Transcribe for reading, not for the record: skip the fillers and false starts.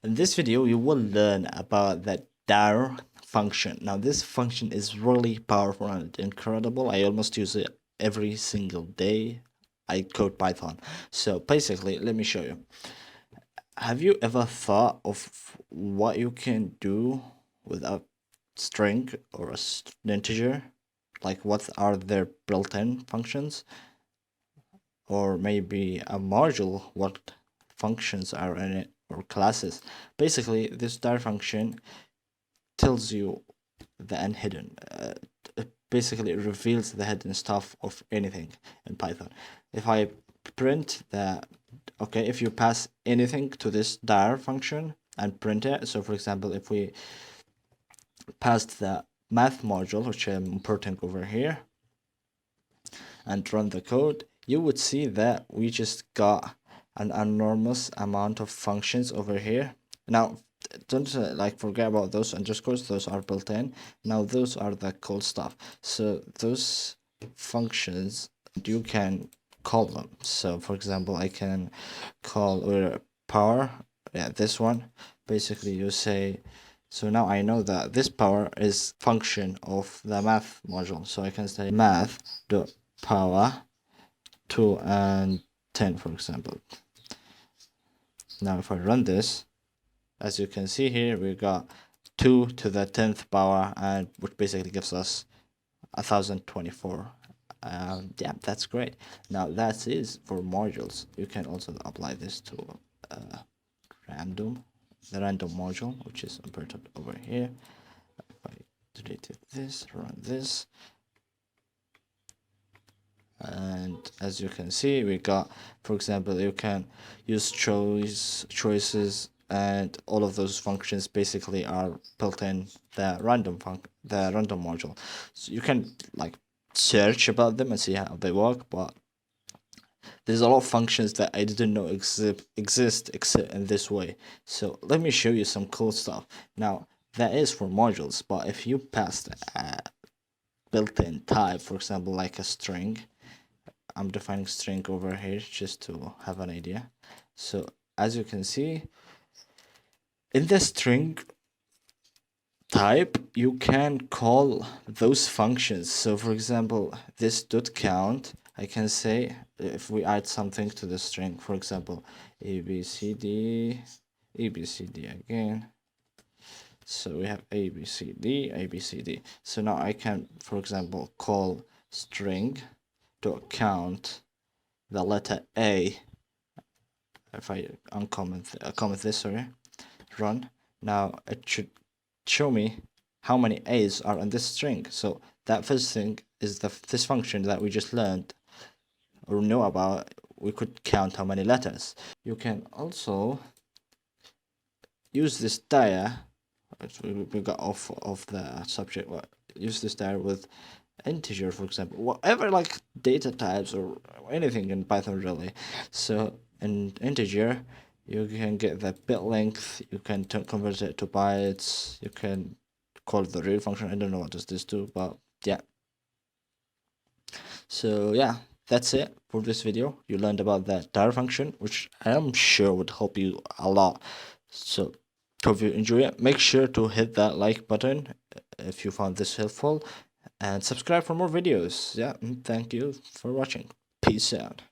In this video, you will learn about the dir function. Now, this function is really powerful and incredible. I almost use it every single day I code Python. So basically, let me show you. Have you ever thought of what you can do with a string or an integer? Like, what are their built-in functions? Or maybe a module, what functions are in it, or classes. Basically, this dir function tells you the unhidden. Basically, it reveals the hidden stuff of anything in Python. If I print the, okay, if you pass anything to this dir function and print it, so for example, if we passed the math module, which I'm importing over here, and run the code, you would see that we just got an enormous amount of functions over here. Now, don't like forget about those underscores, those are built in. Now those are the cool stuff. So those functions, you can call them. So for example, I can call power, yeah, this one. Basically you say, so now I know that this power is function of the math module, so I can say math dot power 2 and 10, for example. Now if I run this, as you can see here, we got 2 to the 10th power, and which basically gives us 1024. Yeah, that's great. Now that is for modules. You can also apply this to the random module, which is imported over here. If I deleted this, run this, and as you can see, we got, for example, you can use choices, and all of those functions basically are built in the random module. So you can like search about them and see how they work, but there's a lot of functions that I didn't know exist except in this way. So let me show you some cool stuff. Now that is for modules, but if you passed a built-in type, for example, like a string, I'm defining string over here just to have an idea. So as you can see, in the string type, you can call those functions. So for example, this dot count, I can say if we add something to the string, for example, abcd again. So we have abcd. So now I can, for example, call string dot count the letter A. If I comment this, sorry, run. Now it should show me how many A's are in this string. So that first thing is this function that we just learned or know about. We could count how many letters. You can also use this dir. We got off of the subject. Use this dir with integer, for example, whatever, like data types or anything in Python really. So in integer, you can get the bit length, you can convert it to bytes, you can call the real function. I don't know what does this do, but yeah. So yeah, that's it for this video. You learned about the dir function, which I am sure would help you a lot. So hope you enjoy it. Make sure to hit that like button if you found this helpful, and subscribe for more videos. Yeah, thank you for watching. Peace out.